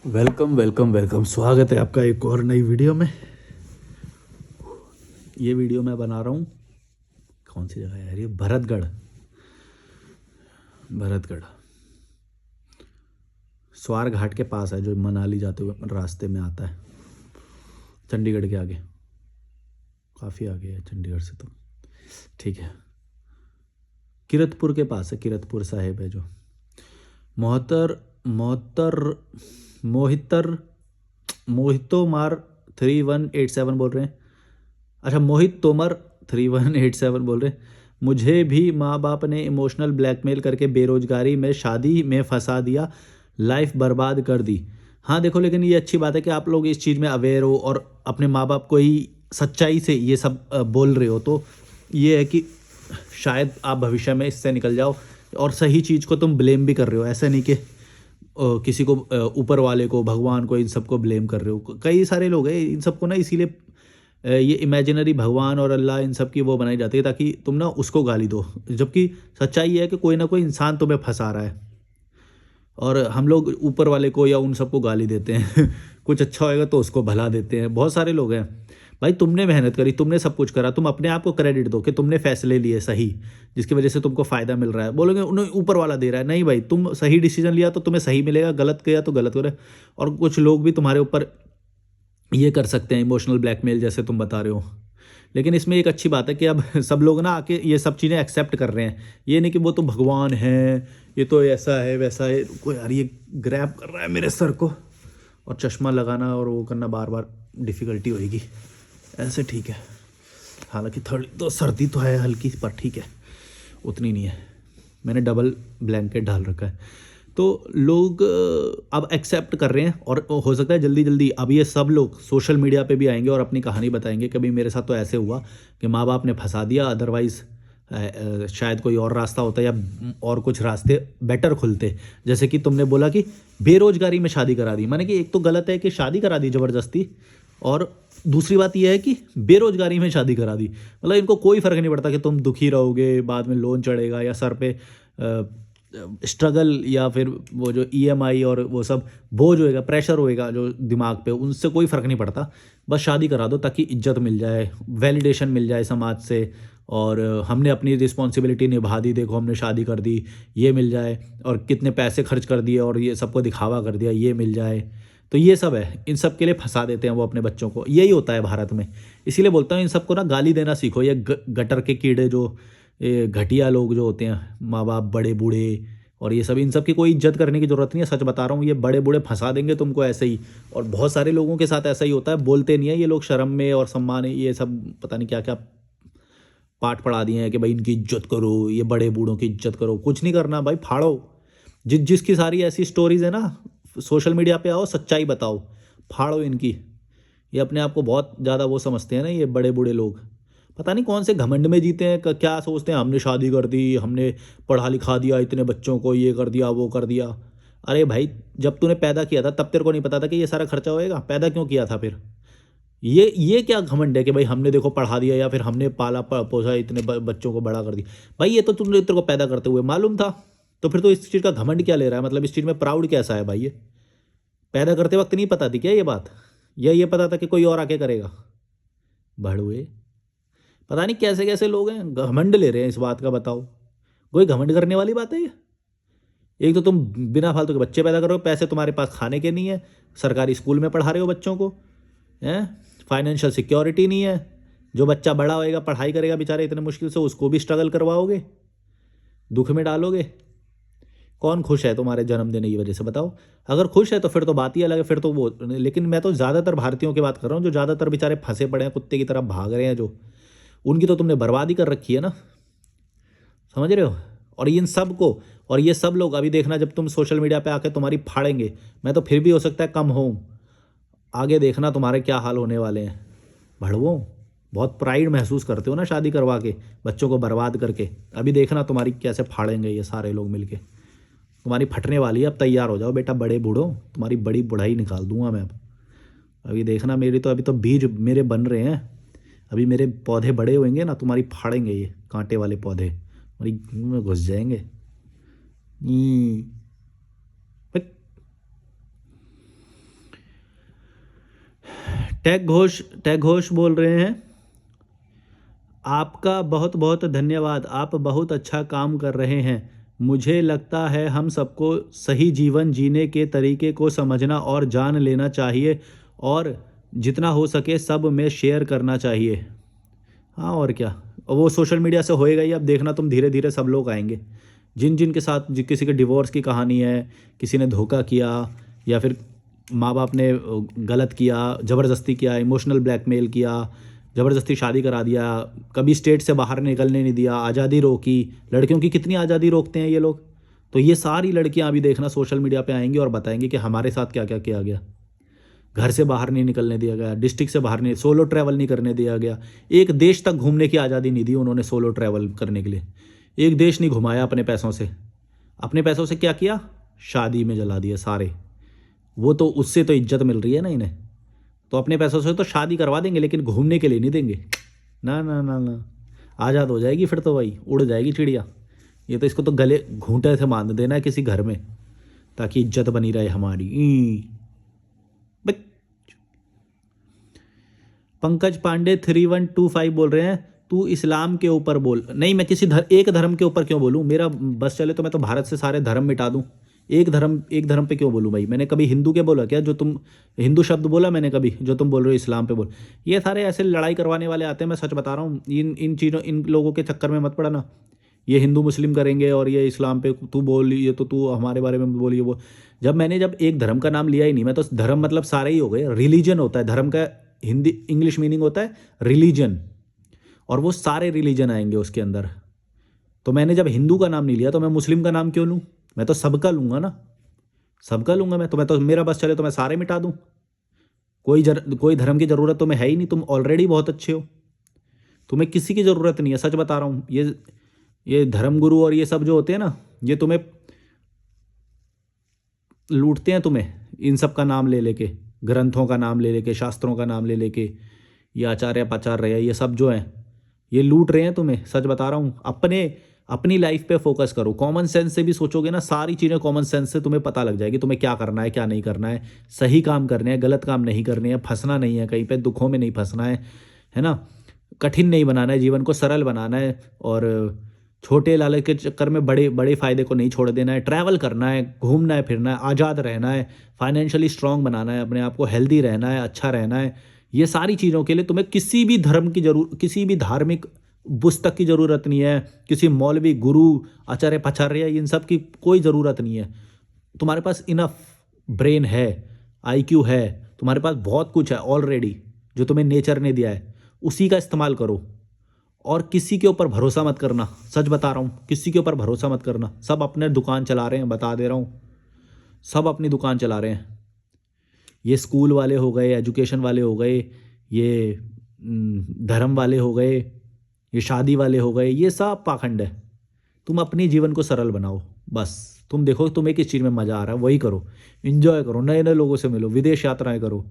Welcome welcome welcome, स्वागत है आपका एक और नई वीडियो में। ये वीडियो मैं बना रहा हूँ, कौन सी जगह है यार ये? भरतगढ़। भरतगढ़ स्वार घाट के पास है, जो मनाली जाते हुए रास्ते में आता है, चंडीगढ़ के आगे। काफ़ी आगे है चंडीगढ़ से तो, ठीक है। किरतपुर के पास है, किरतपुर साहिब है जो। मोहतर मोहतर मोहितर मोहितो मार 3187 बोल रहे हैं। अच्छा, मोहित तोमर 3187 बोल रहे हैं। मुझे भी माँ बाप ने इमोशनल ब्लैकमेल करके बेरोजगारी में शादी में फंसा दिया, लाइफ बर्बाद कर दी। हाँ देखो, लेकिन ये अच्छी बात है कि आप लोग इस चीज़ में अवेयर हो और अपने माँ बाप को ही सच्चाई से ये सब बोल रहे हो। तो ये है कि शायद आप भविष्य में इससे निकल जाओ, और सही चीज़ को तुम ब्लेम भी कर रहे हो। ऐसा नहीं कि किसी को, ऊपर वाले को, भगवान को, इन सबको ब्लेम कर रहे हो। कई सारे लोग हैं इन सबको ना, इसीलिए ये इमेजिनरी भगवान और अल्लाह इन सब की वो बनाई जाती है ताकि तुम ना उसको गाली दो, जबकि सच्चाई ये है कि कोई ना कोई इंसान तुम्हें फंसा रहा है, और हम लोग ऊपर वाले को या उन सबको गाली देते हैं। कुछ अच्छा होएगा तो उसको भला देते हैं। बहुत सारे लोग हैं भाई, तुमने मेहनत करी, तुमने सब कुछ करा, तुम अपने आप को क्रेडिट दो कि तुमने फैसले लिए सही, जिसकी वजह से तुमको फ़ायदा मिल रहा है। बोलोगे उन्हें ऊपर वाला दे रहा है, नहीं भाई, तुम सही डिसीजन लिया तो तुम्हें सही मिलेगा, गलत किया तो गलत हो रहा है। और कुछ लोग भी तुम्हारे ऊपर ये कर सकते हैं, इमोशनल ब्लैकमेल जैसे तुम बता रहे हो। लेकिन इसमें एक अच्छी बात है कि अब सब लोग ना आके ये सब चीज़ें एक्सेप्ट कर रहे हैं। ये नहीं कि वो तो भगवान है, ये तो ऐसा है वैसा है। कोई यार, ये ग्रैब कर रहा है मेरे सर को, और चश्मा लगाना और वो करना बार बार डिफ़िकल्टी होएगी। ऐसे ठीक है, हालांकि थोड़ी तो सर्दी तो है हल्की, पर ठीक है, उतनी नहीं है। मैंने डबल ब्लैंकेट डाल रखा है। तो लोग अब एक्सेप्ट कर रहे हैं, और हो सकता है जल्दी जल्दी अब ये सब लोग सोशल मीडिया पे भी आएंगे और अपनी कहानी बताएंगे कि भाई मेरे साथ तो ऐसे हुआ कि माँ बाप ने फंसा दिया, अदरवाइज़ शायद कोई और रास्ता होता या और कुछ रास्ते बेटर खुलते। जैसे कि तुमने बोला कि बेरोजगारी में शादी करा दी, माने कि एक तो गलत है कि शादी करा दी ज़बरदस्ती, और दूसरी बात यह है कि बेरोजगारी में शादी करा दी। मतलब इनको कोई फ़र्क नहीं पड़ता कि तुम दुखी रहोगे, बाद में लोन चढ़ेगा या सर पे स्ट्रगल, या फिर वो जो ईएमआई और वो सब बोझ होएगा, प्रेशर होएगा जो दिमाग पे, उनसे कोई फ़र्क नहीं पड़ता। बस शादी करा दो ताकि इज्जत मिल जाए, वैलिडेशन मिल जाए समाज से, और हमने अपनी रिस्पॉन्सिबिलिटी निभा दी, देखो हमने शादी कर दी, ये मिल जाए, और कितने पैसे खर्च कर दिए और ये सबको दिखावा कर दिया, ये मिल जाए। तो ये सब है, इन सब के लिए फंसा देते हैं वो अपने बच्चों को। यही होता है भारत में। इसीलिए बोलता हूँ इन सबको ना गाली देना सीखो। ये गटर के कीड़े, जो ये घटिया लोग जो होते हैं, माँ बाप, बड़े बूढ़े और ये सब, इन सब की कोई इज्जत करने की ज़रूरत नहीं है। सच बता रहा हूँ, ये बड़े बूढ़े फंसा देंगे तुमको ऐसे ही। और बहुत सारे लोगों के साथ ऐसा ही होता है, बोलते नहीं है ये लोग, शर्म में और सम्मान, ये सब पता नहीं क्या क्या पाठ पढ़ा दिए हैं कि भाई इनकी इज्जत करो, ये बड़े बूढ़ों की इज्जत करो। कुछ नहीं करना भाई, फाड़ो। जिसकी सारी ऐसी स्टोरीज है ना, सोशल मीडिया पे आओ, सच्चाई बताओ, फाड़ो इनकी। ये अपने आप को बहुत ज़्यादा वो समझते हैं ना, ये बड़े बूढ़े लोग। पता नहीं कौन से घमंड में जीते हैं, क्या सोचते हैं हमने शादी कर दी, हमने पढ़ा लिखा दिया इतने बच्चों को, ये कर दिया वो कर दिया। अरे भाई, जब तूने पैदा किया था तब तेरे को नहीं पता था कि ये सारा खर्चा होएगा? पैदा क्यों किया था फिर? ये क्या घमंड है कि भाई हमने देखो पढ़ा दिया, या फिर हमने पाला पोसा, इतने बच्चों को बड़ा कर दिया। भाई ये तो तुमने तेरे को पैदा करते हुए मालूम था, तो फिर तो इस चीज़ का घमंड क्या ले रहा है? मतलब इस चीज़ में प्राउड कैसा है भाई? ये पैदा करते वक्त नहीं पता थी क्या ये बात, या ये पता था कि कोई और आके करेगा? भड़ुए, पता नहीं कैसे कैसे लोग हैं, घमंड ले रहे हैं इस बात का। बताओ, कोई घमंड करने वाली बात है ये? एक तो तुम बिना फालतू के बच्चे पैदा कर रहे हो, पैसे तुम्हारे पास खाने के नहीं है, सरकारी स्कूल में पढ़ा रहे हो बच्चों को, हैं? फाइनेंशियल सिक्योरिटी नहीं है। जो बच्चा बड़ा होएगा, पढ़ाई करेगा बेचारे इतने मुश्किल से, उसको भी स्ट्रगल करवाओगे, दुख में डालोगे। कौन खुश है तुम्हारे जन्म देने की वजह से? बताओ। अगर खुश है तो फिर तो बात ही अलग है, फिर तो वो। लेकिन मैं तो ज़्यादातर भारतीयों की बात कर रहा हूँ, जो ज़्यादातर बेचारे फंसे पड़े हैं, कुत्ते की तरह भाग रहे हैं जो, उनकी तो तुमने बर्बादी कर रखी है ना। समझ रहे हो? और इन सब को, और ये सब लोग अभी देखना, जब तुम सोशल मीडिया पे आके तुम्हारी फाड़ेंगे, मैं तो फिर भी हो सकता है कम होऊं, आगे देखना तुम्हारे क्या हाल होने वाले हैं। भड़वो, बहुत प्राइड महसूस करते हो ना शादी करवा के, बच्चों को बर्बाद करके। अभी देखना तुम्हारी कैसे फाड़ेंगे ये सारे लोग मिलके। तुम्हारी फटने वाली है, अब तैयार हो जाओ बेटा बड़े बूढ़ो, तुम्हारी बड़ी बुढ़ाई निकाल दूंगा मैं अब। अभी देखना, मेरी तो अभी तो बीज मेरे बन रहे हैं, अभी मेरे पौधे बड़े होंगे ना, तुम्हारी फाड़ेंगे ये कांटे वाले पौधे, तुम्हारी मुंह में घुस जाएंगे। ई, बट टैग घोष बोल रहे हैं, आपका बहुत बहुत धन्यवाद, आप बहुत अच्छा काम कर रहे हैं। मुझे लगता है हम सबको सही जीवन जीने के तरीके को समझना और जान लेना चाहिए और जितना हो सके सब में शेयर करना चाहिए। हाँ और क्या, वो सोशल मीडिया से होएगा ही। अब देखना तुम, धीरे धीरे सब लोग आएंगे जिन जिन के साथ किसी के डिवोर्स की कहानी है, किसी ने धोखा किया या फिर माँ बाप ने गलत किया, ज़बरदस्ती किया, इमोशनल ब्लैकमेल किया, ज़बरदस्ती शादी करा दिया, कभी स्टेट से बाहर निकलने नहीं दिया, आज़ादी रोकी। लड़कियों की कितनी आज़ादी रोकते हैं ये लोग। तो ये सारी लड़कियां अभी देखना सोशल मीडिया पे आएंगी और बताएंगी कि हमारे साथ क्या क्या किया गया। घर से बाहर नहीं निकलने दिया गया, डिस्ट्रिक्ट से बाहर नहीं, सोलो ट्रैवल नहीं करने दिया गया, एक देश तक घूमने की आज़ादी नहीं दी उन्होंने सोलो ट्रैवल करने के लिए। एक देश नहीं घुमाया अपने पैसों से। अपने पैसों से क्या किया? शादी में जला दिए सारे। वो तो उससे तो इज्जत मिल रही है ना इन्हें, तो अपने पैसों से तो शादी करवा देंगे लेकिन घूमने के लिए नहीं देंगे। ना ना ना ना, आज़ाद हो जाएगी फिर तो भाई, उड़ जाएगी चिड़िया। ये तो इसको तो गले घूंटे से बांध देना है किसी घर में ताकि इज्जत बनी रहे हमारी। पंकज पांडे 3125 बोल रहे हैं, तू इस्लाम के ऊपर बोल। नहीं, मैं किसी एक धर्म के ऊपर क्यों बोलूँ? मेरा बस चले तो मैं तो भारत से सारे धर्म मिटा दूँ। एक धर्म पे क्यों बोलूँ भाई? मैंने कभी हिंदू के बोला क्या? जो तुम हिंदू शब्द बोला मैंने कभी, जो तुम बोल रहे हो इस्लाम पे बोल। ये सारे ऐसे लड़ाई करवाने वाले आते हैं, मैं सच बता रहा हूँ। इन चीज़ों, इन लोगों के चक्कर में मत पड़ना। ये हिंदू मुस्लिम करेंगे और ये इस्लाम पे तू बोल, ये तो तू हमारे बारे में बोलिए। वो जब एक धर्म का नाम लिया ही नहीं मैं, तो धर्म मतलब सारे ही हो गए। रिलीजन होता है धर्म का, हिंदी इंग्लिश मीनिंग होता है रिलीजन, और वो सारे रिलीजन आएंगे उसके अंदर। तो मैंने जब हिंदू का नाम नहीं लिया तो मैं मुस्लिम का नाम क्यों लूँ? मैं तो सबका लूँगा ना, सबका लूँगा मैं तो मेरा बस चले तो मैं सारे मिटा दूँ। कोई धर्म की ज़रूरत तुम्हें है ही नहीं, तुम ऑलरेडी बहुत अच्छे हो, तुम्हें किसी की ज़रूरत नहीं है। सच बता रहा हूँ। ये धर्मगुरु और ये सब जो होते हैं ना, ये तुम्हें लूटते हैं, तुम्हें इन सब का नाम ले लेके, ग्रंथों का नाम ले लेके, शास्त्रों का नाम ले लेके, ये आचार्य पाचार्य ये सब जो हैं ये लूट रहे हैं तुम्हें। सच बता रहा हूँ। अपनी लाइफ पे फोकस करो। कॉमन सेंस से भी सोचोगे ना, सारी चीज़ें कॉमन सेंस से तुम्हें पता लग जाएगी, तुम्हें क्या करना है क्या नहीं करना है। सही काम करने हैं, गलत काम नहीं करने हैं, फंसना नहीं है कहीं पे, दुखों में नहीं फंसना है ना। कठिन नहीं बनाना है, जीवन को सरल बनाना है, और छोटे लालच के चक्कर में बड़े बड़े फ़ायदे को नहीं छोड़ देना है। ट्रैवल करना है, घूमना है, फिरना है, आज़ाद रहना है, फाइनेंशियली स्ट्रांग बनाना है, अपने आप को हेल्दी रहना है, अच्छा रहना है। ये सारी चीज़ों के लिए तुम्हें किसी भी धर्म की किसी भी धार्मिक पुस्तक की ज़रूरत नहीं है, किसी मौलवी गुरु आचार्य पाचार्य इन सब की कोई ज़रूरत नहीं है। तुम्हारे पास इनफ ब्रेन है, IQ है, तुम्हारे पास बहुत कुछ है ऑलरेडी जो तुम्हें नेचर ने दिया है, उसी का इस्तेमाल करो। और किसी के ऊपर भरोसा मत करना, सच बता रहा हूँ, किसी के ऊपर भरोसा मत करना। सब अपने दुकान चला रहे हैं, बता दे रहा हूँ, सब अपनी दुकान चला रहे हैं। ये स्कूल वाले हो गए, एजुकेशन वाले हो गए, ये धर्म वाले हो गए, ये शादी वाले हो गए, ये सब पाखंड है। तुम अपने जीवन को सरल बनाओ बस। तुम देखो तुम्हें किस चीज़ में मज़ा आ रहा है वही करो, इन्जॉय करो, नए नए लोगों से मिलो, विदेश यात्राएं करो,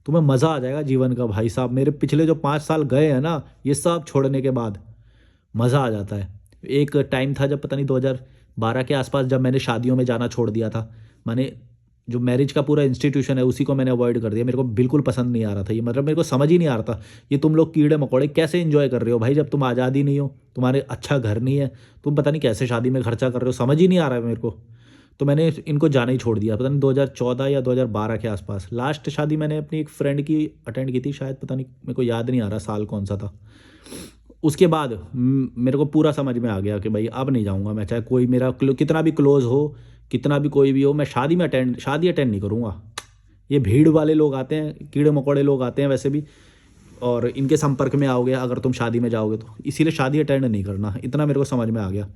तुम्हें मज़ा आ जाएगा जीवन का। भाई साहब, मेरे पिछले जो 5 साल गए हैं ना, ये सब छोड़ने के बाद मज़ा आ जाता है। एक टाइम था जब पता नहीं 2012 के आसपास, जब मैंने शादियों में जाना छोड़ दिया था। मैंने जो मैरिज का पूरा इंस्टीट्यूशन है उसी को मैंने अवॉइड कर दिया। मेरे को बिल्कुल पसंद नहीं आ रहा था ये, मतलब मेरे को समझ ही नहीं आ रहा था ये तुम लोग कीड़े मकोड़े कैसे एंजॉय कर रहे हो भाई, जब तुम आज़ादी नहीं हो, तुम्हारे अच्छा घर नहीं है, तुम पता नहीं कैसे शादी में खर्चा कर रहे हो, समझ ही नहीं आ रहा है मेरे को। तो मैंने इनको जाना ही छोड़ दिया। पता नहीं 2014 या 2012 के आसपास लास्ट शादी मैंने अपनी एक फ्रेंड की अटेंड की थी शायद, पता नहीं, मेरे को याद नहीं आ रहा साल कौन सा था। उसके बाद मेरे को पूरा समझ में आ गया कि भाई अब नहीं जाऊँगा मैं, चाहे कोई मेरा कितना भी क्लोज़ हो, कितना भी कोई भी हो, मैं शादी अटेंड नहीं करूँगा। ये भीड़ वाले लोग आते हैं, कीड़े मकोड़े लोग आते हैं वैसे भी, और इनके संपर्क में आओगे अगर तुम शादी में जाओगे तो, इसीलिए शादी अटेंड नहीं करना। इतना मेरे को समझ में आ गया।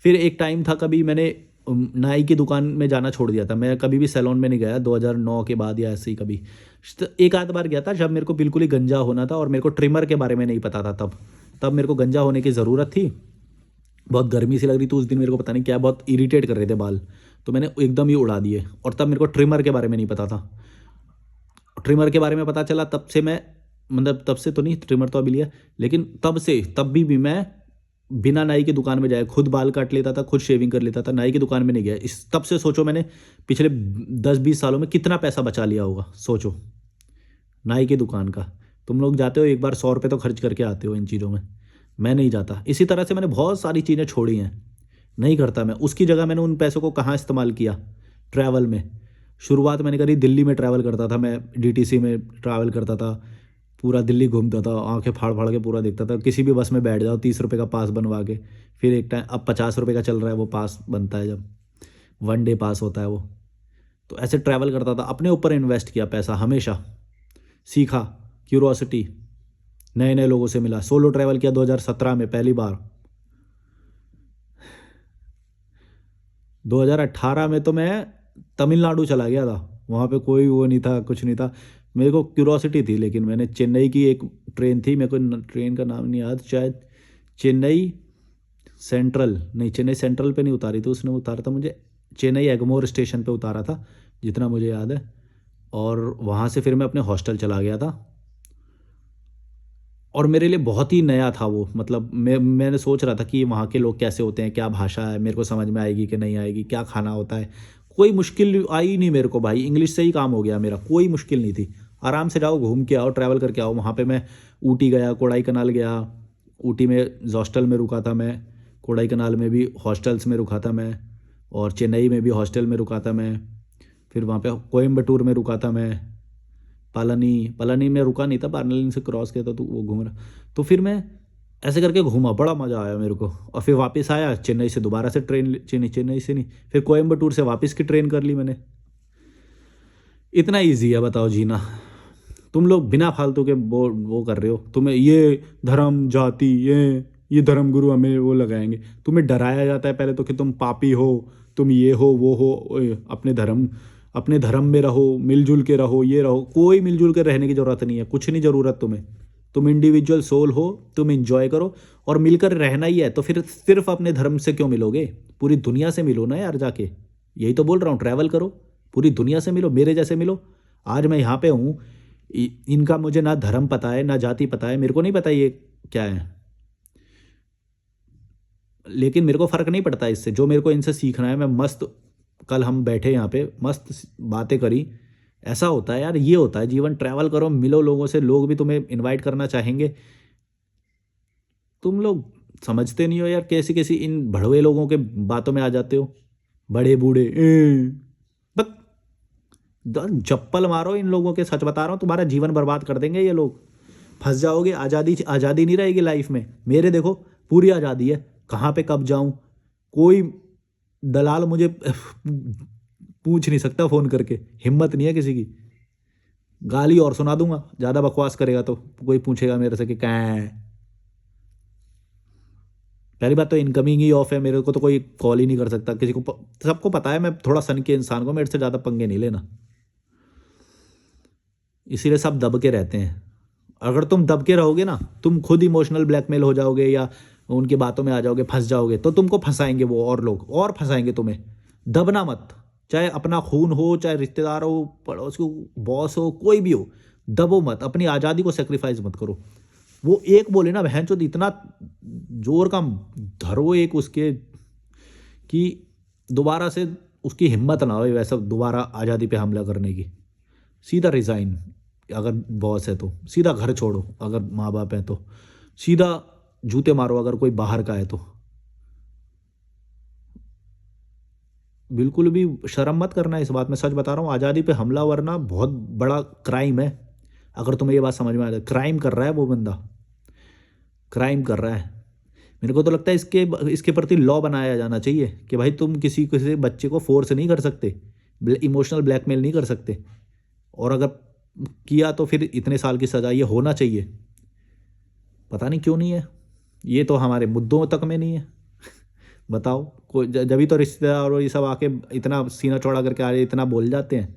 फिर एक टाइम था, कभी मैंने नाई की दुकान में जाना छोड़ दिया था। मैं कभी भी सैलून में नहीं गया 2009 के बाद, या ऐसे ही कभी एक आध बार गया था जब मेरे को बिल्कुल ही गंजा होना था, और मेरे को ट्रिमर के बारे में नहीं पता था। तब मेरे को गंजा होने की ज़रूरत थी। बहुत गर्मी सी लग रही थी उस दिन, मेरे को पता नहीं क्या, बहुत इरिटेट कर रहे थे बाल, तो मैंने एकदम ही उड़ा दिए। और तब मेरे को ट्रिमर के बारे में नहीं पता था। ट्रिमर के बारे में पता चला तब से मैं, मतलब तब से तो नहीं, ट्रिमर तो अभी लिया, लेकिन तब भी मैं बिना नाई की दुकान में जाए खुद बाल काट लेता था, खुद शेविंग कर लेता था, नाई की दुकान में नहीं गया। तब से सोचो मैंने पिछले 10-20 सालों में कितना पैसा बचा लिया होगा, सोचो। नाई की दुकान का। तुम लोग जाते हो एक बार 100 रुपये तो खर्च करके आते हो इन चीज़ों में, मैं नहीं जाता। इसी तरह से मैंने बहुत सारी चीज़ें छोड़ी हैं, नहीं करता मैं। उसकी जगह मैंने उन पैसों को कहाँ इस्तेमाल किया, ट्रैवल में। शुरुआत मैंने करी, दिल्ली में ट्रैवल करता था मैं, डीटीसी में ट्रैवल करता था, पूरा दिल्ली घूमता था, आंखें फाड़ फाड़ के पूरा देखता था। किसी भी बस में बैठ जाओ, 30 रुपये का पास बनवा के, फिर एक टाइम अब 50 रुपये का चल रहा है वो पास बनता है, जब 1 डे पास होता है वो। तो ऐसे ट्रैवल करता था, अपने ऊपर इन्वेस्ट किया पैसा हमेशा, सीखा, क्यूरोसिटी, नए नए लोगों से मिला। सोलो ट्रैवल किया 2017 में पहली बार। 2018 में तो मैं तमिलनाडु चला गया था, वहाँ पे कोई वो नहीं था, कुछ नहीं था। मेरे को क्यूरोसिटी थी, लेकिन मैंने चेन्नई की एक ट्रेन थी, मेरे को ट्रेन का नाम नहीं याद, शायद चेन्नई सेंट्रल, नहीं चेन्नई सेंट्रल पे नहीं उतारी थी उसने, उतारा था मुझे चेन्नई एगमोर स्टेशन पे उतारा था, जितना मुझे याद है। और वहाँ से फिर मैं अपने हॉस्टल चला गया था। और मेरे लिए बहुत ही नया था वो, मतलब मैंने सोच रहा था कि वहाँ के लोग कैसे होते हैं, क्या भाषा है, मेरे को समझ में आएगी कि नहीं आएगी, क्या खाना होता है। कोई मुश्किल आई नहीं मेरे को भाई, इंग्लिश से ही काम हो गया मेरा, कोई मुश्किल नहीं थी। आराम से जाओ, घूम के आओ, ट्रैवल करके आओ। वहाँ पे मैं ऊटी गया, कोडाई कनाल गया। ऊटी में हॉस्टल में रुका था मैं, कोडाई कनाल में भी हॉस्टल्स में रुका था मैं, और चेन्नई में भी हॉस्टल में रुका था मैं। फिर वहाँ पे कोयम्बटूर में रुका था मैं, पालानी पालानी में रुका नहीं था, पालानी से क्रॉस किया था तो वो घूम रहा। तो फिर मैं ऐसे करके घूमा, बड़ा मज़ा आया मेरे को। और फिर वापस आया चेन्नई से, दोबारा से ट्रेन, चेन्नई से नहीं, फिर कोयम्बटूर से वापस की ट्रेन कर ली मैंने। इतना ईजी है बताओ जीना। तुम लोग बिना फालतू के वो कर रहे हो, तुम्हें ये धर्म जाति, ये धर्म गुरु हमें वो लगाएंगे। तुम्हें डराया जाता है पहले तो कि तुम पापी हो, तुम ये हो वो हो, अपने धर्म में रहो, मिलजुल के रहो, ये रहो। कोई मिलजुल के रहने की ज़रूरत नहीं है, कुछ नहीं ज़रूरत तुम्हें। तुम इंडिविजुअल सोल हो, तुम इंजॉय करो, और मिलकर रहना ही है तो फिर सिर्फ अपने धर्म से क्यों मिलोगे, पूरी दुनिया से मिलो ना यार जाके। यही तो बोल रहा हूँ, ट्रैवल करो, पूरी दुनिया से मिलो, मेरे जैसे मिलो। आज मैं यहाँ पे हूँ, इनका मुझे ना धर्म पता है ना जाति पता है, मेरे को नहीं पता ये क्या है, लेकिन मेरे को फ़र्क नहीं पड़ता इससे। जो मेरे को इनसे सीखना है, मैं मस्त, कल हम बैठे यहाँ पे मस्त बातें करी। ऐसा होता है यार, ये होता है जीवन। ट्रैवल करो, मिलो लोगों से, लोग भी तुम्हें इनवाइट करना चाहेंगे। तुम लोग समझते नहीं हो यार, कैसी कैसी इन भड़वे लोगों के बातों में आ जाते हो, बड़े बूढ़े बस। चप्पल मारो इन लोगों के, सच बता रहा हूँ, तुम्हारा जीवन बर्बाद कर देंगे ये लोग। फंस जाओगे, आज़ादी आज़ादी नहीं रहेगी लाइफ में। मेरे देखो पूरी आज़ादी है, कहाँ पे कब जाऊँ, कोई दलाल मुझे पूछ नहीं सकता फ़ोन करके, हिम्मत नहीं है किसी की। गाली और सुना दूंगा, ज़्यादा बकवास करेगा तो कोई पूछेगा मेरे से कि क्या है। पहली बात तो इनकमिंग ही ऑफ है, मेरे को तो कोई कॉल ही नहीं कर सकता किसी को। सबको पता है मैं थोड़ा सन के इंसान को, मेरे से ज़्यादा पंगे नहीं लेना, इसीलिए सब दब के रहते हैं। अगर तुम दब के रहोगे ना, तुम खुद इमोशनल ब्लैकमेल हो जाओगे या उनकी बातों में आ जाओगे, फंस जाओगे, तो तुमको फंसाएंगे वो, और लोग और फंसाएंगे तुम्हें। दबना मत, चाहे अपना खून हो, चाहे रिश्तेदार हो, पड़ोस को, बॉस हो, कोई भी हो, दबो मत। अपनी आज़ादी को सेक्रीफाइस मत करो। वो एक बोले ना बहन चोद, इतना जोर का धरो एक उसके, कि दोबारा से उसकी हिम्मत ना हो वैसा दोबारा आज़ादी पे हमला करने की। सीधा रिज़ाइन, अगर बॉस है तो सीधा घर छोड़ो, अगर माँ बाप है तो सीधा जूते मारो, अगर कोई बाहर का है तो। बिल्कुल भी शर्म मत करना इस बात में, सच बता रहा हूँ। आज़ादी पे हमला वरना बहुत बड़ा क्राइम है। अगर तुम्हें ये बात समझ में आ जाए, क्राइम कर रहा है वो बंदा, क्राइम कर रहा है। मेरे को तो लगता है इसके इसके प्रति लॉ बनाया जाना चाहिए कि भाई तुम किसी किसी बच्चे को फोर्स नहीं कर सकते, इमोशनल ब्लैकमेल नहीं कर सकते, और अगर किया तो फिर इतने साल की सज़ा, ये होना चाहिए। पता नहीं क्यों नहीं है, ये तो हमारे मुद्दों तक में नहीं है। बताओ, कोई जब तो रिश्तेदार और ये सब आके इतना सीना चौड़ा करके आ रहे, इतना बोल जाते हैं,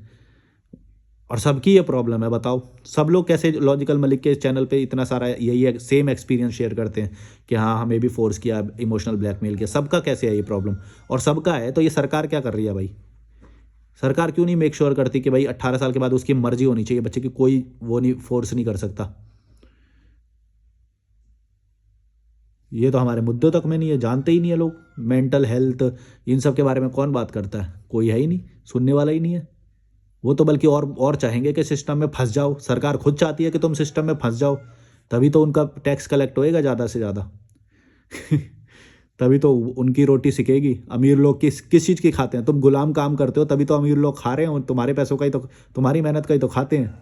और सबकी ये प्रॉब्लम है। बताओ सब लोग कैसे लॉजिकल मलिक के चैनल पे इतना सारा यही सेम एक्सपीरियंस शेयर करते हैं कि हाँ हमें भी फोर्स किया, इमोशनल ब्लैकमेल किया। सबका कैसे है ये प्रॉब्लम, और सबका है तो ये सरकार क्या कर रही है भाई? सरकार क्यों नहीं मेक श्योर करती कि भाई 18 साल के बाद उसकी मर्जी होनी चाहिए बच्चे की, कोई वो नहीं, फोर्स नहीं कर सकता। ये तो हमारे मुद्दों तक में नहीं है, जानते ही नहीं है लोग। मेंटल हेल्थ इन सब के बारे में कौन बात करता है? कोई है ही नहीं, सुनने वाला ही नहीं है। वो तो बल्कि और चाहेंगे कि सिस्टम में फंस जाओ। सरकार खुद चाहती है कि तुम सिस्टम में फंस जाओ, तभी तो उनका टैक्स कलेक्ट होएगा ज़्यादा से ज़्यादा। तभी तो उनकी रोटी सिकेगी। अमीर लोग किस चीज़ की खाते हैं? तुम गुलाम काम करते हो तभी तो अमीर लोग खा रहे हैं, और तुम्हारे पैसों का ही तो, तुम्हारी मेहनत का ही तो खाते हैं।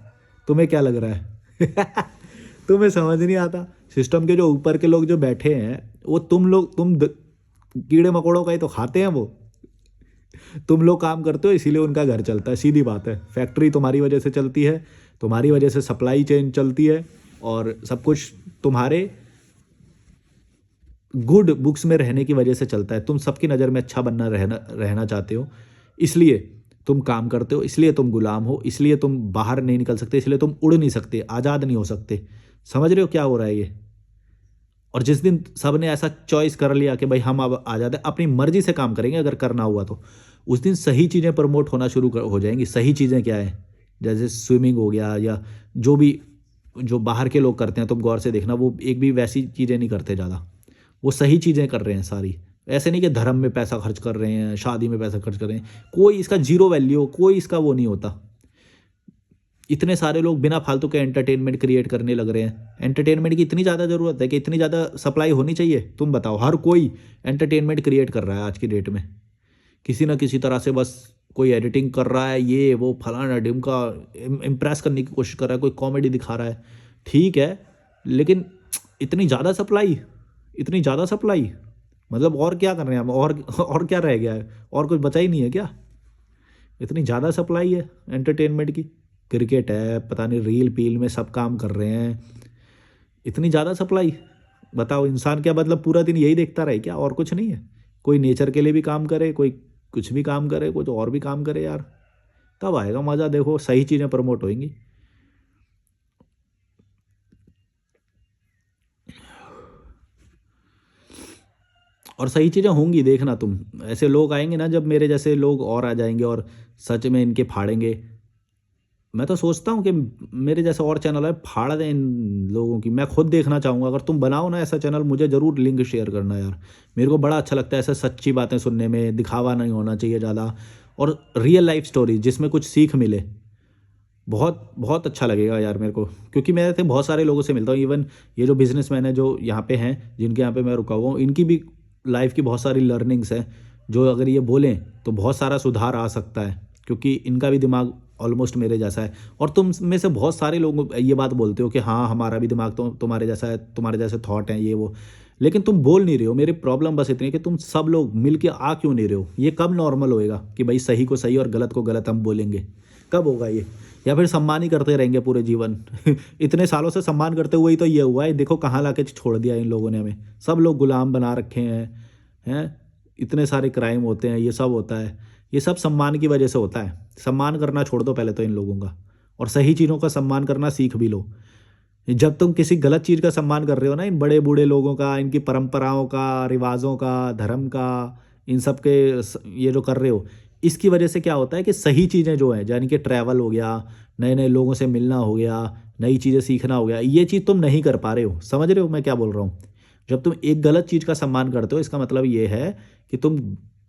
तुम्हें क्या लग रहा है? तुम्हें समझ नहीं आता। सिस्टम के जो ऊपर के लोग जो बैठे हैं, वो कीड़े मकोड़ों का ही तो खाते हैं वो। तुम लोग काम करते हो इसीलिए उनका घर चलता है, सीधी बात है। फैक्ट्री तुम्हारी वजह से चलती है, तुम्हारी वजह से सप्लाई चेन चलती है, और सब कुछ तुम्हारे गुड बुक्स में रहने की वजह से चलता है। तुम सबकी नज़र में अच्छा बनना रहना चाहते हो, इसलिए तुम काम करते हो, इसलिए तुम गुलाम हो, इसलिए तुम बाहर नहीं निकल सकते, इसलिए तुम उड़ नहीं सकते, आज़ाद नहीं हो सकते। समझ रहे हो क्या हो रहा है ये? और जिस दिन सब ने ऐसा चॉइस कर लिया कि भाई हम अब आज़ाद है, अपनी मर्जी से काम करेंगे अगर करना हुआ तो, उस दिन सही चीज़ें प्रमोट होना हो जाएंगी। सही चीज़ें क्या है? जैसे स्विमिंग हो गया, या जो भी जो बाहर के लोग करते हैं, तुम गौर से देखना, वो एक भी वैसी चीज़ें नहीं करते ज़्यादा। वो सही चीज़ें कर रहे हैं सारी। ऐसे नहीं कि धर्म में पैसा खर्च कर रहे हैं, शादी में पैसा खर्च कर रहे हैं, कोई इसका जीरो वैल्यू, कोई इसका वो नहीं होता। इतने सारे लोग बिना फालतू के एंटरटेनमेंट क्रिएट करने लग रहे हैं। एंटरटेनमेंट की इतनी ज़्यादा ज़रूरत है कि इतनी ज़्यादा सप्लाई होनी चाहिए? तुम बताओ। हर कोई एंटरटेनमेंट क्रिएट कर रहा है आज की डेट में, किसी ना किसी तरह से। बस कोई एडिटिंग कर रहा है, ये वो फलाना ढिमका, इम्प्रेस करने की कोशिश कर रहा है, कोई कॉमेडी दिखा रहा है, ठीक है। लेकिन इतनी ज़्यादा सप्लाई, इतनी ज़्यादा सप्लाई, मतलब और क्या कर रहे हैं हम? और क्या रह गया है? और कुछ बचा ही नहीं है क्या? इतनी ज़्यादा सप्लाई है एंटरटेनमेंट की। क्रिकेट है, पता नहीं रील पील में सब काम कर रहे हैं, इतनी ज़्यादा सप्लाई। बताओ, इंसान क्या मतलब पूरा दिन यही देखता रहे क्या? और कुछ नहीं है? कोई नेचर के लिए भी काम करे, कोई कुछ भी काम करे, कुछ और भी काम करे यार, तब आएगा मज़ा। देखो सही चीज़ें प्रमोट होंगी। और सही चीज़ें होंगी, देखना तुम। ऐसे लोग आएंगे ना, जब मेरे जैसे लोग और आ जाएंगे और सच में इनके फाड़ेंगे। मैं तो सोचता हूँ कि मेरे जैसा और चैनल है, फाड़ दें इन लोगों की। मैं खुद देखना चाहूँगा। अगर तुम बनाओ ना ऐसा चैनल, मुझे ज़रूर लिंक शेयर करना यार। मेरे को बड़ा अच्छा लगता है ऐसा सच्ची बातें सुनने में, दिखावा नहीं होना चाहिए ज़्यादा, और रियल लाइफ स्टोरी जिसमें कुछ सीख मिले। बहुत बहुत अच्छा लगेगा यार मेरे को, क्योंकि मैं ऐसे बहुत सारे लोगों से मिलता हूँ। इवन ये जो बिजनेसमैन है जो यहाँ पे हैं, जिनके यहाँ पे मैं रुका हुआ हूँ, इनकी भी लाइफ की बहुत सारी लर्निंग्स हैं, जो अगर ये बोलें तो बहुत सारा सुधार आ सकता है, क्योंकि इनका भी दिमाग ऑलमोस्ट मेरे जैसा है। और तुम में से बहुत सारे लोग ये बात बोलते हो कि हाँ हमारा भी दिमाग तो तुम्हारे जैसा है, तुम्हारे जैसे थॉट हैं ये वो, लेकिन तुम बोल नहीं रहे हो। मेरी प्रॉब्लम बस इतनी है कि तुम सब लोग मिल के आ क्यों नहीं रहे हो? ये कब नॉर्मल होएगा कि भाई सही को सही और गलत को गलत हम बोलेंगे? कब होगा ये? या फिर सम्मान ही करते रहेंगे पूरे जीवन? इतने सालों से सम्मान करते हुए ही तो ये हुआ है। देखो कहाँ लाके छोड़ दिया इन लोगों ने हमें। सब लोग गुलाम बना रखे हैं। इतने सारे क्राइम होते हैं, ये सब होता है, ये सब सम्मान की वजह से होता है। सम्मान करना छोड़ दो पहले तो इन लोगों का, और सही चीज़ों का सम्मान करना सीख भी लो। जब तुम किसी गलत चीज़ का सम्मान कर रहे हो ना, इन बड़े बूढ़े लोगों का, इनकी परंपराओं का, रिवाजों का, धर्म का, इन सब के ये जो कर रहे हो, इसकी वजह से क्या होता है कि सही चीज़ें जो हैं, यानी कि ट्रैवल हो गया, नए नए लोगों से मिलना हो गया, नई चीज़ें सीखना हो गया, ये चीज़ तुम नहीं कर पा रहे हो। समझ रहे हो मैं क्या बोल रहा हूँ? जब तुम एक गलत चीज़ का सम्मान करते हो, इसका मतलब ये है कि तुम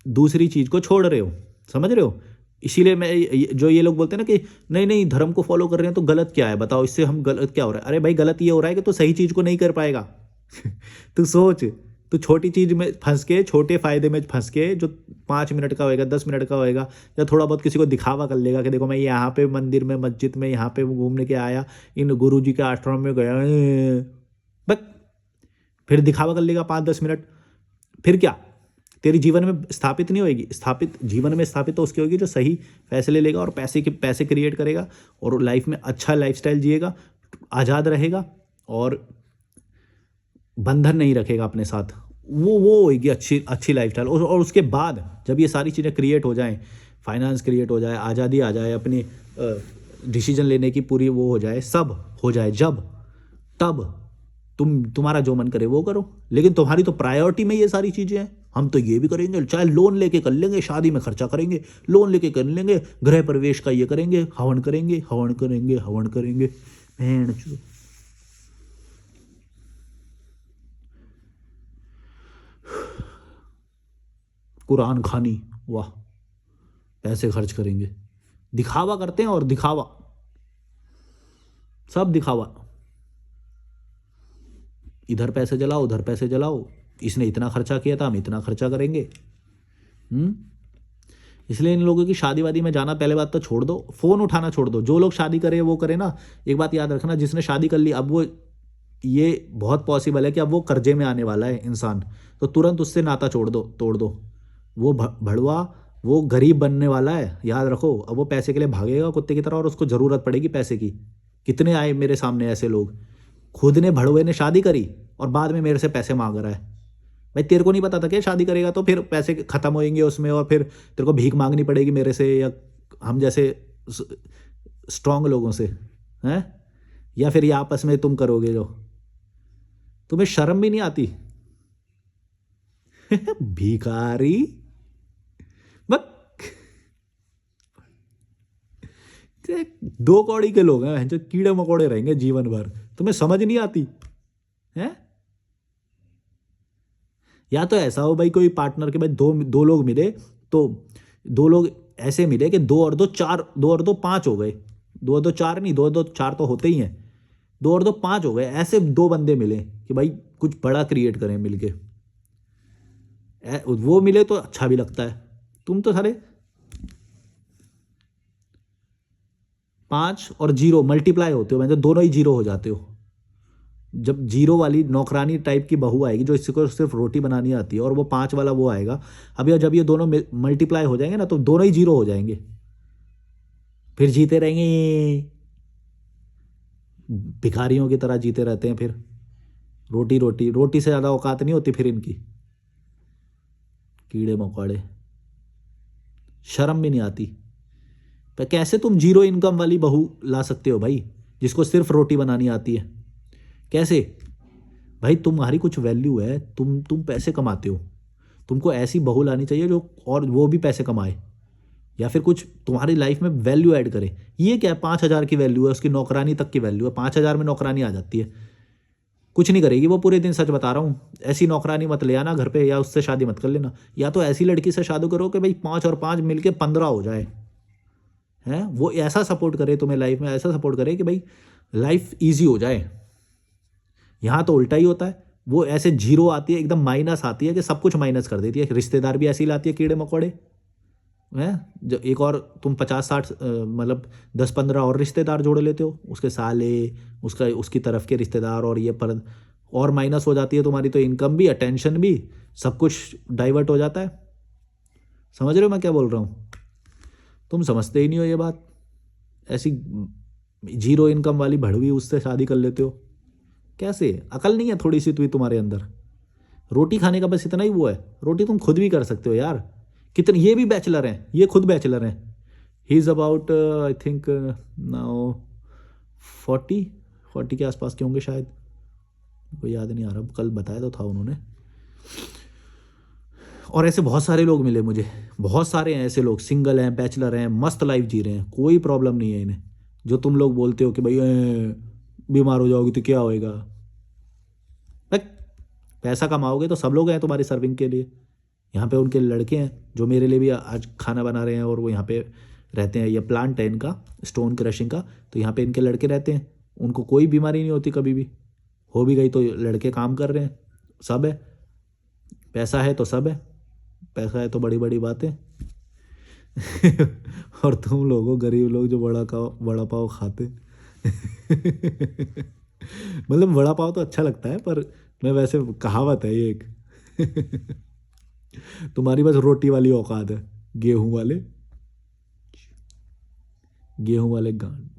दूसरी चीज़ को छोड़ रहे हो। समझ रहे हो? इसीलिए मैं जो ये लोग बोलते हैं ना कि नहीं नहीं धर्म को फॉलो कर रहे हैं तो गलत क्या है, बताओ इससे हम गलत क्या हो रहा है? अरे भाई गलत ये हो रहा है कि तू सही चीज़ को नहीं कर पाएगा। तू सोच, तू छोटी चीज़ में फंस के, छोटे फायदे में फंस के, जो 5 मिनट का होएगा, 10 मिनट का होएगा, या थोड़ा बहुत किसी को दिखावा कर लेगा कि देखो मैं यहाँ पे मंदिर में, मस्जिद में, यहाँ पे घूमने के आया, इन गुरु जी के आश्रम में गया, बस फिर दिखावा कर लेगा 5-10 मिनट। फिर क्या तेरी जीवन में स्थापित नहीं होएगी? स्थापित जीवन में स्थापित तो उसकी होगी जो सही फैसले लेगा और पैसे क्रिएट करेगा, और लाइफ में अच्छा लाइफस्टाइल जिएगा, आज़ाद रहेगा, और बंधन नहीं रखेगा अपने साथ। वो होएगी अच्छी अच्छी लाइफस्टाइल। और उसके बाद जब ये सारी चीज़ें क्रिएट हो जाएं, फाइनेंस क्रिएट हो जाए, आज़ादी आ जाए, अपनी डिसीजन लेने की पूरी वो हो जाए, सब हो जाए, जब तब तुम्हारा जो मन करे वो करो। लेकिन तुम्हारी तो प्रायोरिटी में ये सारी चीजें हैं। हम तो ये भी करेंगे, चाहे लोन लेके कर लेंगे, शादी में खर्चा करेंगे, लोन लेके कर लेंगे, गृह प्रवेश का ये करेंगे, हवन करेंगे, हवन करेंगे, हवन करेंगे। भेड़ चो। कुरान खानी, वाह, पैसे खर्च करेंगे, दिखावा करते हैं, और दिखावा, सब दिखावा। इधर पैसे जलाओ, उधर पैसे जलाओ, इसने इतना खर्चा किया था, हम इतना खर्चा करेंगे। इसलिए इन लोगों की शादी वादी में जाना पहले बात तो छोड़ दो, फ़ोन उठाना छोड़ दो। जो लोग शादी करे वो करे ना, एक बात याद रखना, जिसने शादी कर ली, अब वो, ये बहुत पॉसिबल है कि अब वो कर्जे में आने वाला है इंसान, तो तुरंत उससे नाता छोड़ दो, तोड़ दो। वो भड़वा, वो गरीब बनने वाला है, याद रखो। अब वो पैसे के लिए भागेगा कुत्ते की तरह, और उसको ज़रूरत पड़ेगी पैसे की। कितने आए मेरे सामने ऐसे लोग, खुद ने, भड़वे ने शादी करी और बाद में मेरे से पैसे मांग रहा है। भाई तेरे को नहीं पता था क्या शादी करेगा तो फिर पैसे खत्म होंगे उसमें, और फिर तेरे को भीख मांगनी पड़ेगी मेरे से, या हम जैसे स्ट्रांग लोगों से, हैं? या फिर ये आपस में तुम करोगे जो, तुम्हें शर्म भी नहीं आती? भिखारी, बस 2 कौड़ी के लोग हैं जो कीड़े मकोड़े रहेंगे जीवन भर, तुम्हें समझ नहीं आती है? या तो ऐसा हो भाई, कोई पार्टनर के भाई दो लोग मिले, तो 2 लोग ऐसे मिले कि 2 और 2 4, 2 और 2 5 हो गए। 2 और 2 4 नहीं, 2 और 2 4 तो होते ही हैं, 2 और 2 5 हो गए। ऐसे 2 बंदे मिले कि भाई कुछ बड़ा क्रिएट करें मिलके, वो मिले तो अच्छा भी लगता है। तुम तो सारे 5 और 0 मल्टीप्लाई होते हो, मतलब दोनों ही 0 हो जाते हो। जब 0 वाली नौकरानी टाइप की बहू आएगी जो इसको सिर्फ रोटी बनानी आती है, और वो 5 वाला वो आएगा, अब यार जब ये दोनों मल्टीप्लाई हो जाएंगे ना, तो दोनों ही 0 हो जाएंगे, फिर जीते रहेंगे, भिखारियों की तरह जीते रहते हैं। फिर रोटी रोटी रोटी से ज़्यादा औकात नहीं होती फिर इनकी, कीड़े मकोड़े, शर्म भी नहीं आती। पर कैसे तुम 0 इनकम वाली बहू ला सकते हो भाई, जिसको सिर्फ रोटी बनानी आती है? कैसे भाई? तुम्हारी कुछ वैल्यू है, तुम पैसे कमाते हो, तुमको ऐसी बहू लानी चाहिए जो, और वो भी पैसे कमाए, या फिर कुछ तुम्हारी लाइफ में वैल्यू ऐड करे। ये क्या है, 5,000 की वैल्यू है, उसकी नौकरानी तक की वैल्यू है, 5,000 में नौकरानी आ जाती है, कुछ नहीं करेगी वो पूरे दिन। सच बता रहा हूँ, ऐसी नौकरानी मत ले आना घर पे, या उससे शादी मत कर लेना। या तो ऐसी लड़की से शादी करो कि भाई 5 और 5 मिलके 15 हो जाए, हैं? वो ऐसा सपोर्ट करे तुम्हें लाइफ में, ऐसा सपोर्ट करे कि भाई लाइफ ईजी हो जाए। यहाँ तो उल्टा ही होता है, वो ऐसे 0 आती है, एकदम माइनस आती है कि सब कुछ माइनस कर देती है। रिश्तेदार भी ऐसी लाती है कीड़े मकोड़े, हैं? जो एक और तुम 50-60 मतलब 10-15 और रिश्तेदार जोड़ लेते हो, उसके साले, उसकी तरफ के रिश्तेदार, और ये पर और माइनस हो जाती है तुम्हारी तो इनकम भी, अटेंशन भी, सब कुछ डाइवर्ट हो जाता है। समझ रहे हो मैं क्या बोल रहा हूँ? तुम समझते ही नहीं हो ये बात। ऐसी 0 इनकम वाली भड़वी उससे शादी कर लेते हो, कैसे? अकल नहीं है थोड़ी सी तो तुम्हारे अंदर? रोटी खाने का बस इतना ही वो है, रोटी तुम खुद भी कर सकते हो यार। कितने, ये भी बैचलर हैं, ये खुद बैचलर हैं। He is about I think now 40 के आसपास के होंगे शायद, वो याद नहीं आ रहा, कल बताया तो था उन्होंने। और ऐसे बहुत सारे लोग मिले मुझे, बहुत सारे हैं ऐसे लोग, सिंगल हैं, बैचलर हैं, मस्त लाइफ जी रहे हैं, कोई प्रॉब्लम नहीं है इन्हें। जो तुम लोग बोलते हो कि भाई बीमार हो जाओगे तो क्या होएगा, पैसा कमाओगे तो सब लोग हैं तुम्हारी सर्विंग के लिए। यहाँ पे उनके लड़के हैं जो मेरे लिए भी आज खाना बना रहे हैं, और वो यहाँ पे रहते हैं। ये प्लांट है इनका, स्टोन क्रशिंग का, तो यहाँ पे इनके लड़के रहते हैं। उनको कोई बीमारी नहीं होती, कभी भी हो भी गई तो लड़के काम कर रहे हैं, सब है। पैसा है तो सब है, पैसा है तो बड़ी बड़ी बातें। और तुम लोगों गरीब लोग जो बड़ा पाव खाते मतलब बड़ा पाव तो अच्छा लगता है, पर मैं वैसे, कहावत है ये एक तुम्हारी बस रोटी वाली औकात है, गेहूं वाले गांड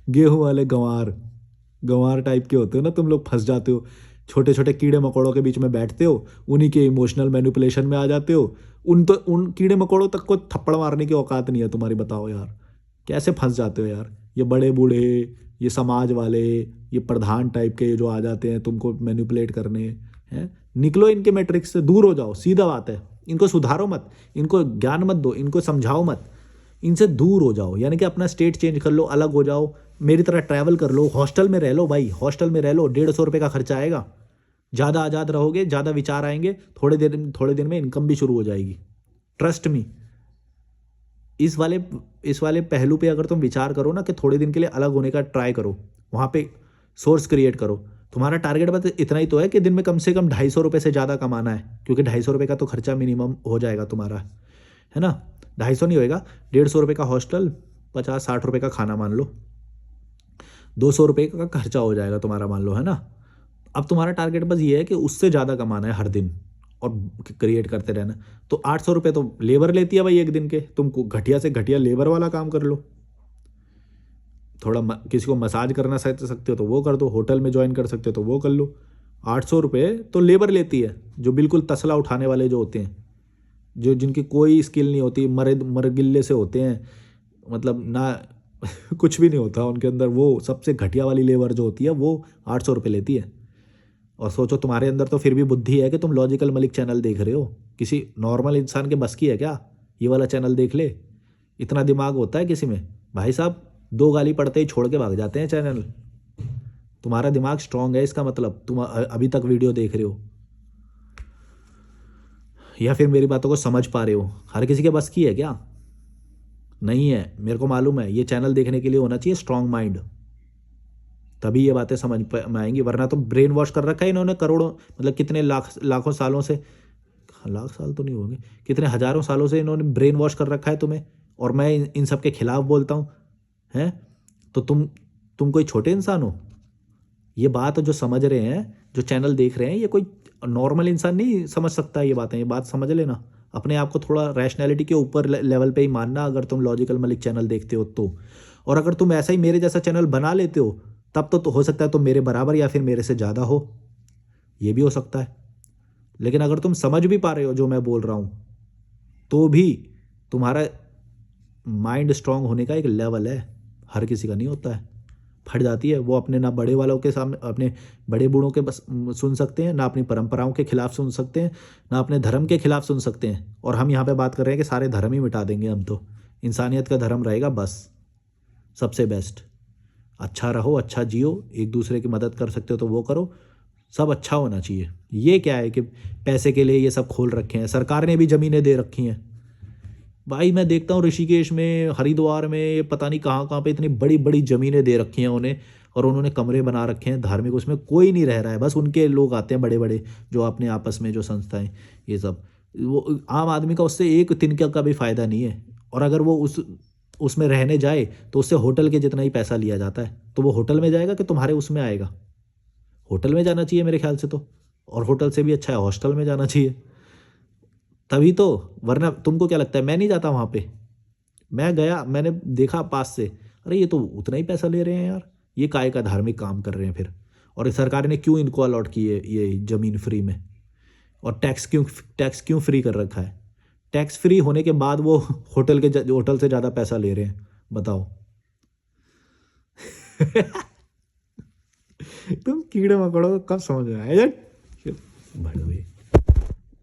गेहूं वाले गंवार टाइप के होते हो ना तुम लोग, फंस जाते हो छोटे छोटे कीड़े मकोड़ों के बीच में, बैठते हो उन्हीं के इमोशनल मैनिपुलेशन में आ जाते हो। उन कीड़े मकोड़ों तक को थप्पड़ मारने की औकात नहीं है तुम्हारी। बताओ यार, कैसे फंस जाते हो यार? ये बड़े बूढ़े, ये समाज वाले, ये प्रधान टाइप के जो आ जाते हैं तुमको मैनिपुलेट करने, हैं? निकलो इनके मैट्रिक्स से, दूर हो जाओ, सीधा बात है। इनको सुधारो मत, इनको ज्ञान मत दो, इनको समझाओ मत, इनसे दूर हो जाओ। यानी कि अपना स्टेट चेंज कर लो, अलग हो जाओ, मेरी तरह ट्रैवल कर लो, हॉस्टल में रह लो भाई, हॉस्टल में रह लो, 150 रुपये का खर्चा आएगा, ज़्यादा आज़ाद रहोगे, ज़्यादा विचार आएंगे, थोड़े दिन में इनकम भी शुरू हो जाएगी, ट्रस्ट मी। इस वाले पहलू पे अगर तुम विचार करो ना कि थोड़े दिन के लिए अलग होने का ट्राई करो, वहाँ पे सोर्स क्रिएट करो। तुम्हारा टारगेट बस इतना ही तो है कि दिन में कम से कम 250 रुपये से ज़्यादा कमाना है, क्योंकि 250 रुपये का तो खर्चा मिनिमम हो जाएगा तुम्हारा, है ना। 250 नहीं होएगा, 150 रुपये का हॉस्टल, 50-60 रुपये का खाना मान लो, 200 रुपये का खर्चा हो जाएगा तुम्हारा मान लो, है ना। अब तुम्हारा टारगेट बस ये है कि उससे ज़्यादा कमाना है हर दिन और क्रिएट करते रहना। तो 800 रुपये तो लेबर लेती है भाई एक दिन के, तुम घटिया से घटिया लेबर वाला काम कर लो। थोड़ा किसी को मसाज करना सकते हो तो वो कर दो, होटल में ज्वाइन कर सकते हो तो वो कर लो। 800 रुपये तो लेबर लेती है, जो बिल्कुल तसला उठाने वाले जो होते हैं, जो जिनकी कोई स्किल नहीं होती, मरगिल्ले से होते हैं, मतलब ना कुछ भी नहीं होता उनके अंदर, वो सबसे घटिया वाली लेबर जो होती है वो 800 रुपये लेती है। और सोचो तुम्हारे अंदर तो फिर भी बुद्धि है कि तुम लॉजिकल मलिक चैनल देख रहे हो, किसी नॉर्मल इंसान के बस की है क्या ये वाला चैनल देख ले? इतना दिमाग होता है किसी में? भाई साहब 2 गाली पड़ते ही छोड़ के भाग जाते हैं चैनल। तुम्हारा दिमाग स्ट्रांग है, इसका मतलब तुम अभी तक वीडियो देख रहे हो, या फिर मेरी बातों को समझ पा रहे हो। हर किसी के बस की है क्या? नहीं है, मेरे को मालूम है। ये चैनल देखने के लिए होना चाहिए स्ट्रांग माइंड, तभी ये बातें समझ में आएंगी, वरना तो ब्रेन वॉश कर रखा है इन्होंने करोड़ों, मतलब कितने लाखों सालों से, लाख साल तो नहीं होंगे, कितने हजारों सालों से इन्होंने ब्रेन वॉश कर रखा है तुम्हें, और मैं इन सब के खिलाफ बोलता हूँ, हैं? तो तुम कोई छोटे इंसान हो? ये बात जो समझ रहे हैं, जो चैनल देख रहे हैं, ये कोई नॉर्मल इंसान नहीं समझ सकता ये बातें। ये बात समझ लेना, अपने आप को थोड़ा रैशनैलिटी के ऊपर लेवल पे ही मानना, अगर तुम लॉजिकल मलिक चैनल देखते हो तो। और अगर तुम ऐसा ही मेरे जैसा चैनल बना लेते हो, तब तो हो सकता है तुम मेरे बराबर या फिर मेरे से ज़्यादा हो, ये भी हो सकता है। लेकिन अगर तुम समझ भी पा रहे हो जो मैं बोल रहा हूँ, तो भी तुम्हारा माइंड स्ट्रांग होने का एक लेवल है, हर किसी का नहीं होता है, फट जाती है वो। अपने ना बड़े वालों के सामने, अपने बड़े बूढ़ों के बस सुन सकते हैं, ना अपनी परंपराओं के खिलाफ सुन सकते हैं, ना अपने धर्म के खिलाफ सुन सकते हैं। और हम यहाँ पे बात कर रहे हैं कि सारे धर्म ही मिटा देंगे हम, तो इंसानियत का धर्म रहेगा बस सबसे बेस्ट। अच्छा रहो, अच्छा जियो, एक दूसरे की मदद कर सकते हो तो वो करो, सब अच्छा होना चाहिए। ये क्या है कि पैसे के लिए ये सब खोल रखे हैं, सरकार ने भी ज़मीनें दे रखी हैं भाई। मैं देखता हूँ ऋषिकेश में, हरिद्वार में, पता नहीं कहाँ कहाँ पे इतनी बड़ी बड़ी ज़मीनें दे रखी हैं उन्हें, और उन्होंने कमरे बना रखे हैं धार्मिक, उसमें कोई नहीं रह रहा है, बस उनके लोग आते हैं बड़े बड़े, जो अपने आपस में जो संस्थाएं, ये सब, वो आम आदमी का उससे एक तिनका का भी फ़ायदा नहीं है। और अगर वो उसमें रहने जाए तो उससे होटल के जितना ही पैसा लिया जाता है, तो वो होटल में जाएगा कि तुम्हारे उसमें आएगा? होटल में जाना चाहिए मेरे ख्याल से तो, और होटल से भी अच्छा है हॉस्टल में जाना चाहिए, तभी तो। वरना तुमको क्या लगता है मैं नहीं जाता वहाँ पे? मैं गया, मैंने देखा पास से, अरे ये तो उतना ही पैसा ले रहे हैं यार, ये काय का धार्मिक काम कर रहे हैं फिर। और सरकार ने क्यों इनको अलॉट की है ये ज़मीन फ्री में? और टैक्स क्यों फ्री कर रखा है? टैक्स फ्री होने के बाद वो होटल से ज़्यादा पैसा ले रहे हैं, बताओ। तुम कीड़े मकोड़ों को कब समझ में आया यार?